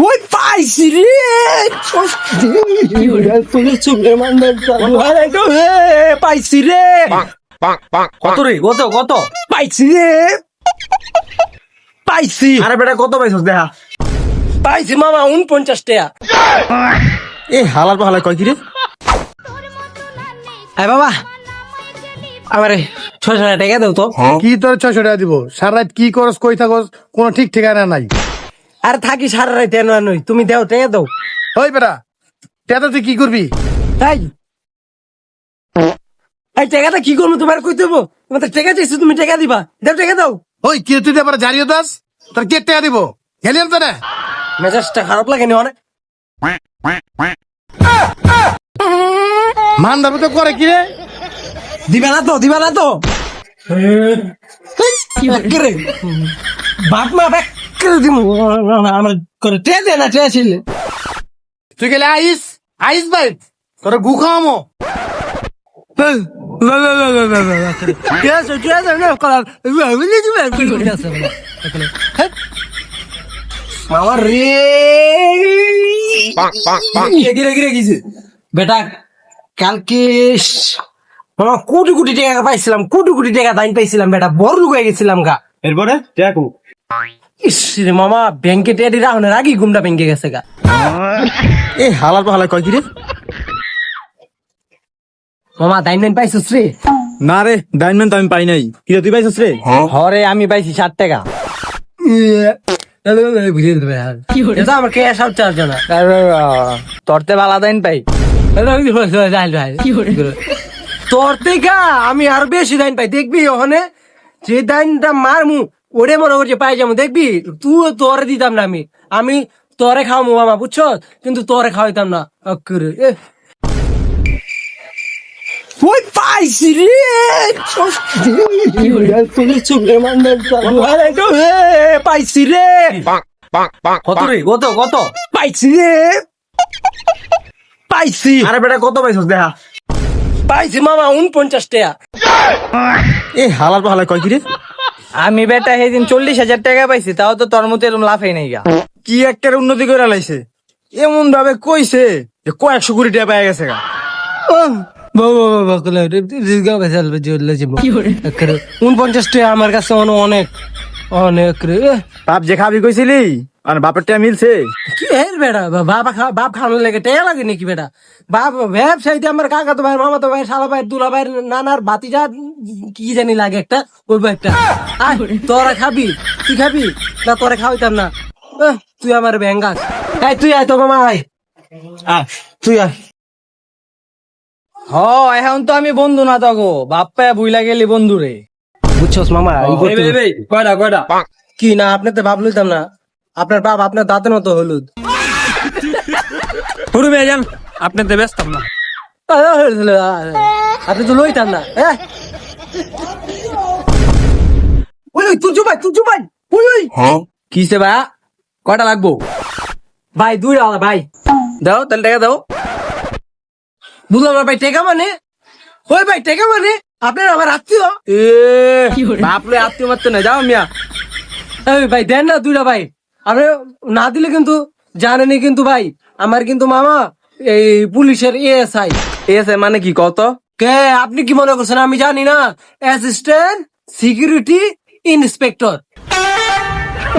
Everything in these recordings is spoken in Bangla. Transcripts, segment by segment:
ওই পাইছি রে পাইছি রে কত রে কত কত পাইছি রে পাইছি আরে বেটা কত পাইছস দেখা পাইছি মামা 49 টাকা এ হালাল পাহালা কয় কি রে আয় বাবা আমারে 600 টাকা দাও তো কি তোর 600 টাকা দিব? সারা রাত কি করস, কই থাকস, কোনো ঠিক ঠিকানা নাই। আর থাকি সারা রাত এনো নই তুমি দাও টাকা দাও ওই বেটা, টাকা তুই কি করবি? তাই এই টাকাটা কি করবো তোমার কই দেবো? তোমার তো টাকা চাইছি তুমি টাকা দিবা দাও টাকা দাও ওই কি তুই আবার জারিও দাস? তোর কে টাকা দিব? গেলি তো না মেজাজটা খারাপ লাগে নি অনেক মান দাবি তো করে কি রে? দিবা না তো করে বাপ মা ব্যাক করে দিব আমার করে টাকা দে না টাকা ছিল তুই গেলে আইস আইস ভাই তোর গু খাওয়ামো। আমার রে বেটা কালকে মামা কোটি কোটি টাকা পাইছিলাম, কোটি টাকা দাইন পাইছিলাম বেটা, বড় লোক হয়ে গেছিলাম গা। এরপরে টাকা ইস রে মামা ব্যাংকে টেডি রাখনের আগে ঘুমটা ভেঙে গেছে গা। এ হালাল পাহালা কয় কি রে মামা দাইন পাইছিস রে? না রে ডাইনম্যান তো আমি পাই নাই কি রে তুই পাইছস রে হরে আমি পাইছি 60 টাকা। এটা আমার ক্যাশ আউট চার্জ না তোরতে বালা দাইন পাই তোর থেকে আমি আর বেশি দাইন পাই দেখবি ওখানে যে দাইনটা মারমু ওরে মনে করছে পাই যাবো দেখবি তুই তোরে দিতাম না আমি তোরে খাওয়ামু মামা বুঝছ কিন্তু তোরে খাওয়াইতাম না করে ওই পাইছি রে পাইছি রে কত রে কত কত পাইছি রে পাইছি আরে বেটা কত পাইছস দেখা পাইছি মামা 49 টাকা। এ হালাল পাহালা কয় কি রে আমি বেটা সেদিন 40,000 টাকা পাইছি, তাও তো তোর মতো এরকম লাভ হয় নাই গা। কি একটা উন্নতি করে লাইছে এমন ভাবে কইছে যে কয়েকশো কোটি টাকা পাই গেছে গা 49 টাকা আমার কাছে অনেক অনেক রে বাপ যে খাবি কইছিলি আর বাপের টাকা মিলছে কি হের বেটা বাপ খাওয়ানোর লেগে টেয়া লাগে নাকি বেটা? বাপ ব্যবসায়ীতে আমার কাকা তো ভাই মামা তো ভাই শালা ভাই দুলা ভাই নানার বাতিজা কি জানি লাগে একটা ওই একটা তোরা খাবি তুই খাবি না তোরা খাওয়াইতাম না তুই আমার ব্যাঙ্গাস এই তুই আয় তো মামা আয় তুই আয় হ এখন তো আমি বন্ধু না তো গো, বাপ পায়া ভুইলা গেলি বন্ধু রে। বুঝছস মামা কয়টা কয়টা কি না আপনি তো ভাব লইতাম না আপনার বাপ আপনার দাঁতের মতো হলুদ পুরো মেয়ে যান আপনি তো ব্যস্ত না আপনি তো লইতাম না ওই তুই ভাই ওই কিসে বা কয়টা লাগবো? ভাই 2 টাকা ভাই দাও তাহলে টাকা দাও। বুঝলাম না ভাই টেকা মানে ওই ভাই টেকা মানে আপনার আমার আত্মীয় বাপরে আত্মীয় মাত্র না, যাও মিয়া। এই ভাই দেন না 2টা ভাই আপনি না দিলে কিন্তু জানেনি কিন্তু ভাই আমার কিন্তু মামা এই পুলিশের এএসআই এসে মানে কি কত? কে আপনি কি মনে করছেন আমি জানি না? Assistant security inspector.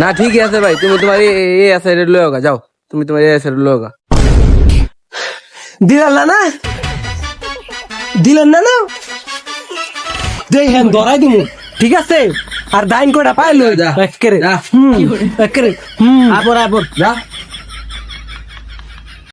না ঠিক আছে ভাই, তুমি তোমার এ আছে লয়ে গা, যাও তুমি তোমার এ আছে লয়ে গা। দিলেন না দেখেন ধরাই দিব ঠিক আছে আর দাইন কয়টা পাইলো একেরে আপর যা